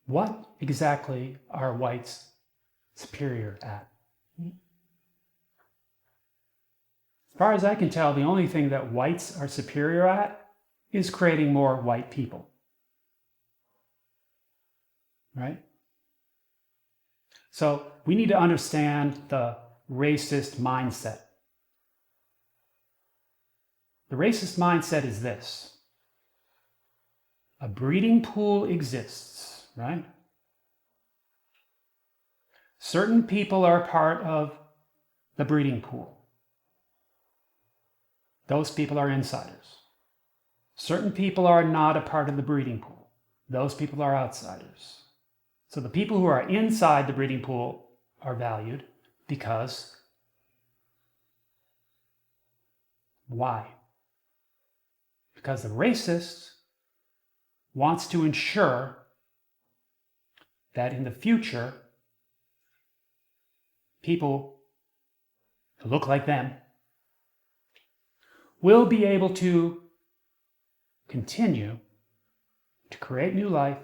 What exactly are whites superior at? As far as I can tell, the only thing that whites are superior at is creating more white people. Right? So we need to understand the racist mindset. The racist mindset is this. A breeding pool exists, right? Certain people are part of the breeding pool. Those people are insiders. Certain people are not a part of the breeding pool. Those people are outsiders. So the people who are inside the breeding pool are valued because why? Because the racist wants to ensure that in the future, people who look like them will be able to continue to create new life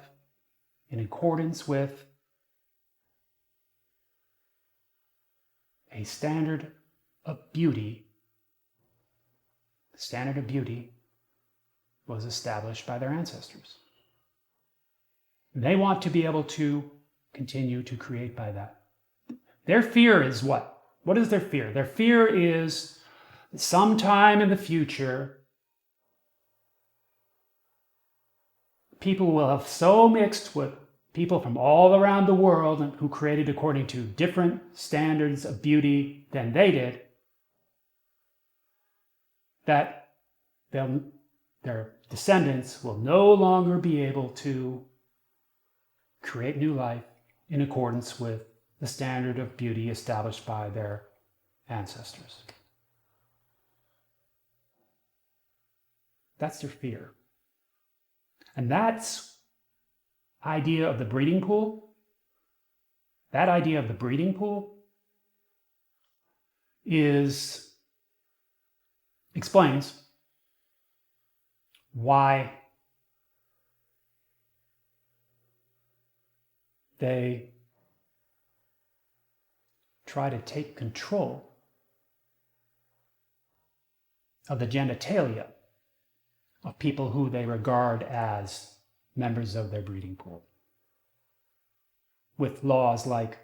in accordance with a standard of beauty. The standard of beauty was established by their ancestors. They want to be able to continue to create by that. Their fear is what? What is their fear? Their fear is that sometime in the future, people will have so mixed with people from all around the world who created according to different standards of beauty than they did, that their descendants will no longer be able to create new life in accordance with the standard of beauty established by their ancestors. That's their fear. And that's idea of the breeding pool. That idea of the breeding pool explains why they try to take control of the genitalia of people who they regard as members of their breeding pool, with laws like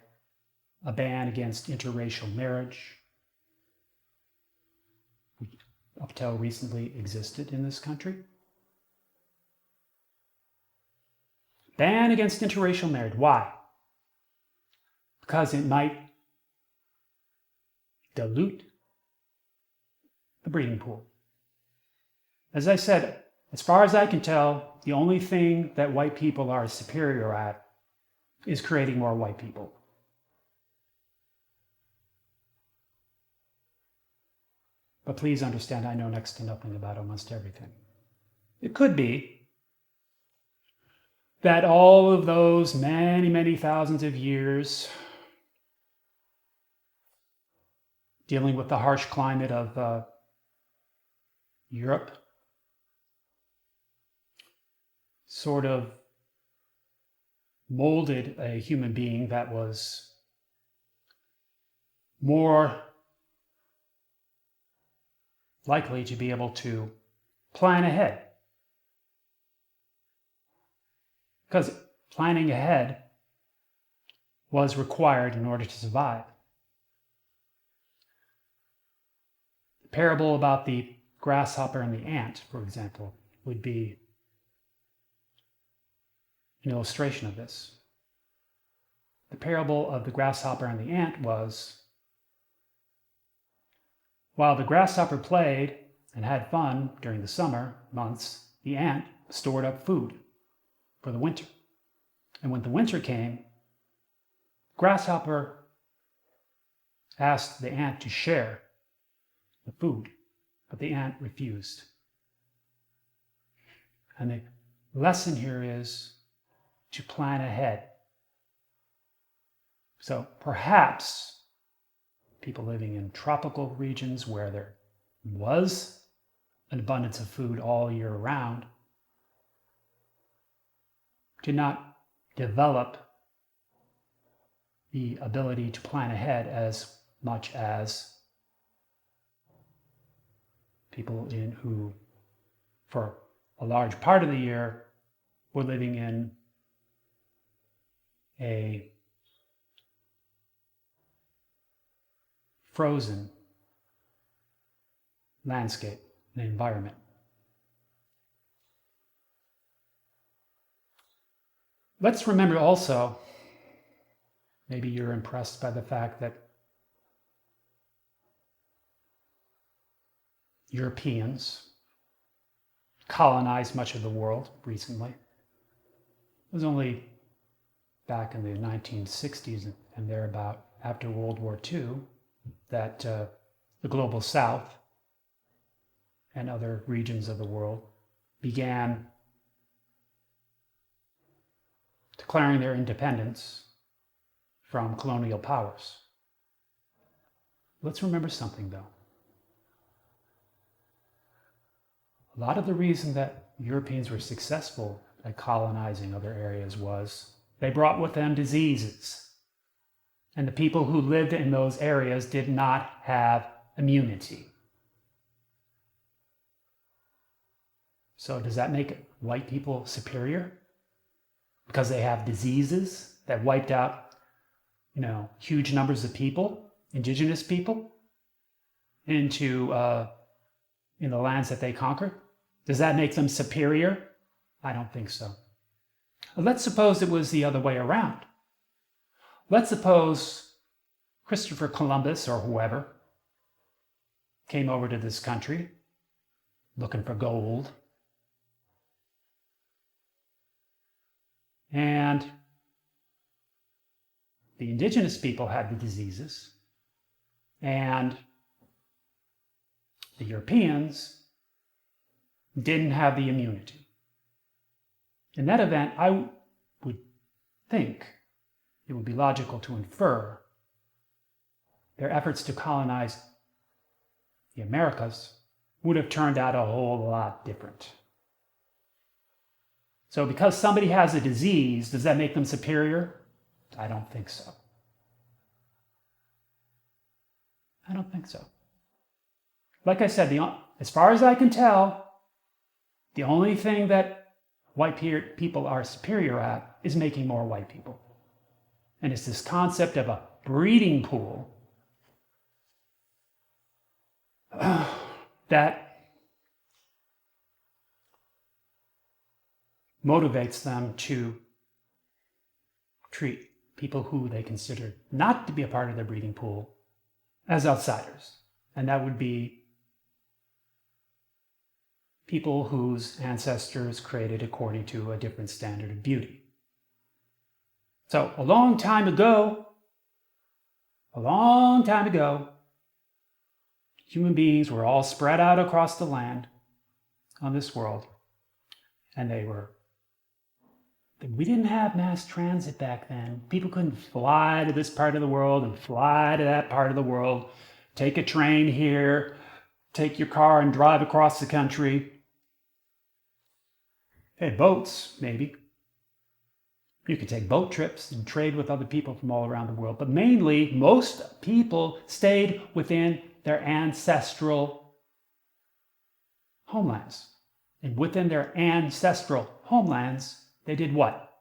a ban against interracial marriage, which up till recently existed in this country. Ban against interracial marriage. Why? Because it might dilute the breeding pool. As I said, as far as I can tell, the only thing that white people are superior at is creating more white people. But please understand, I know next to nothing about almost everything. It could be that all of those many, many thousands of years dealing with the harsh climate of Europe sort of molded a human being that was more likely to be able to plan ahead. Because planning ahead was required in order to survive. The parable about the grasshopper and the ant, for example, would be an illustration of this. The parable of the grasshopper and the ant was, while the grasshopper played and had fun during the summer months, the ant stored up food for the winter. And when the winter came, the grasshopper asked the ant to share the food, but the ant refused. And the lesson here is to plan ahead. So perhaps people living in tropical regions where there was an abundance of food all year round did not develop the ability to plan ahead as much as people who, for a large part of the year, were living in a frozen landscape and environment. Let's remember also, maybe you're impressed by the fact that Europeans colonized much of the world recently. It was only back in the 1960s and thereabout, after World War II, that the global south and other regions of the world began declaring their independence from colonial powers. Let's remember something, though. A lot of the reason that Europeans were successful at colonizing other areas was they brought with them diseases. And the people who lived in those areas did not have immunity. So does that make white people superior? Because they have diseases that wiped out, huge numbers of people, indigenous people, into in the lands that they conquered? Does that make them superior? I don't think so. Let's suppose it was the other way around. Let's suppose Christopher Columbus or whoever came over to this country looking for gold. And the indigenous people had the diseases, and the Europeans didn't have the immunity. In that event, I would think it would be logical to infer their efforts to colonize the Americas would have turned out a whole lot different. So because somebody has a disease, does that make them superior? I don't think so. I don't think so. Like I said, as far as I can tell, the only thing that white people are superior at is making more white people. And it's this concept of a breeding pool that motivates them to treat people who they consider not to be a part of their breeding pool as outsiders. And that would be people whose ancestors created according to a different standard of beauty. So a long time ago, human beings were all spread out across the land on this world, and we didn't have mass transit back then. People couldn't fly to this part of the world and fly to that part of the world, take a train here, take your car and drive across the country. They had boats, maybe. You could take boat trips and trade with other people from all around the world. But mainly, most people stayed within their ancestral homelands. And within their ancestral homelands, they did what?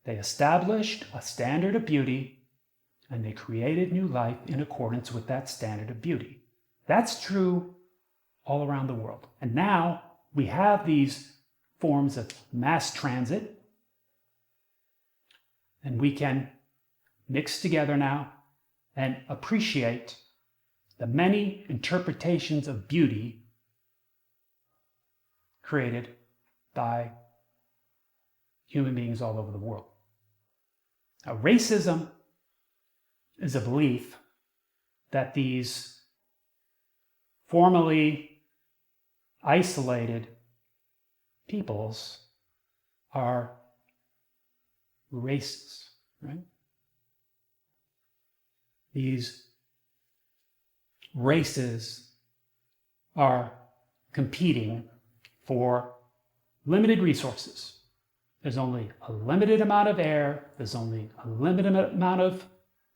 They established a standard of beauty, and they created new life in accordance with that standard of beauty. That's true all around the world. And now we have these forms of mass transit, and we can mix together now and appreciate the many interpretations of beauty created by human beings all over the world. Now, racism is a belief that these formerly isolated peoples are racist, right? These races are competing for limited resources, There's only a limited amount of air. There's only a limited amount of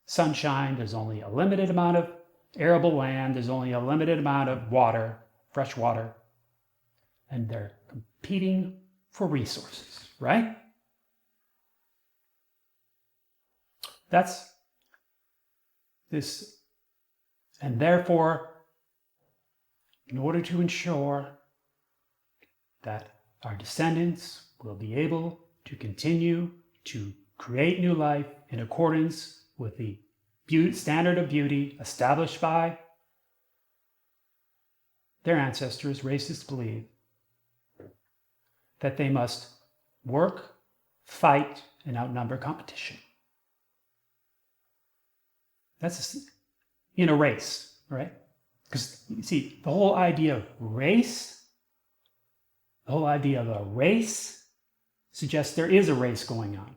sunshine. There's only a limited amount of arable land. There's only a limited amount of water, fresh water. And they're competing for resources, right? That's this. And therefore, in order to ensure that our descendants will be able to continue to create new life in accordance with the standard of beauty established by their ancestors, racists believe that they must work, fight, and outnumber competition. That's in a race, right? Because you see, the whole idea of race, the whole idea of a race suggests there is a race going on.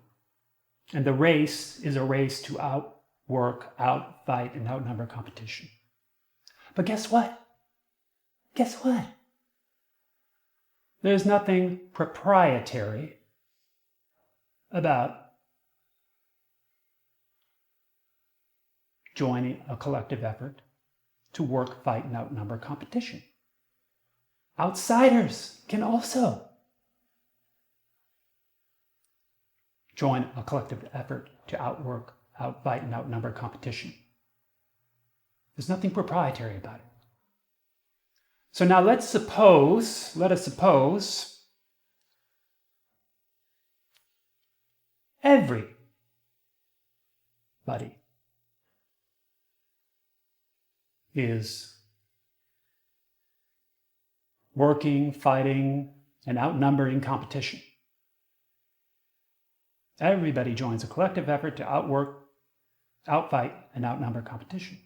And the race is a race to outwork, outfight, and outnumber competition. But guess what? Guess what? There's nothing proprietary about joining a collective effort to work, fight, and outnumber competition. Outsiders can also join a collective effort to outwork, outfight, and outnumber competition. There's nothing proprietary about it. So now let us suppose everybody is working, fighting, and outnumbering competition. Everybody joins a collective effort to outwork, outfight, and outnumber competition.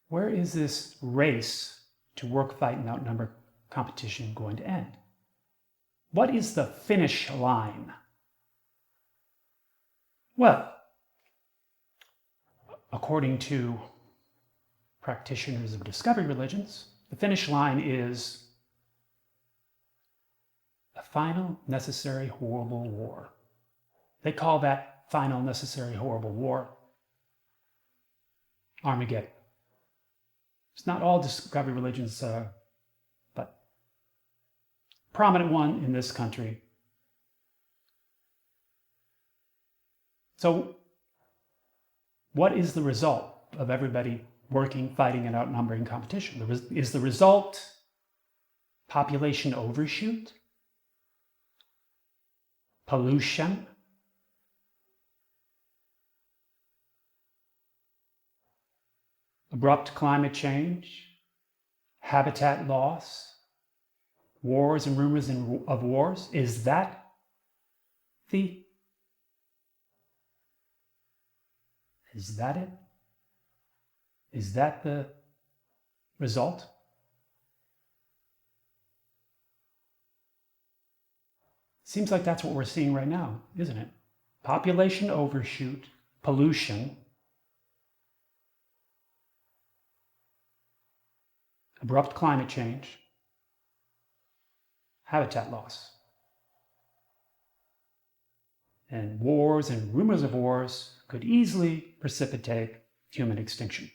Where is this race to work, fight, and outnumber competition going to end? What is the finish line? Well, according to practitioners of discovery religions, the finish line is a final, necessary, horrible war. They call that final, necessary, horrible war Armageddon. It's not all discovery religions, but prominent one in this country. So what is the result of everybody working, fighting, and outnumbering competition? Is the result population overshoot? Pollution? Abrupt climate change? Habitat loss? Wars and rumors of wars? Is that it? Is that the result? Seems like that's what we're seeing right now, isn't it? Population overshoot, pollution, abrupt climate change, habitat loss. And wars and rumors of wars could easily precipitate human extinction.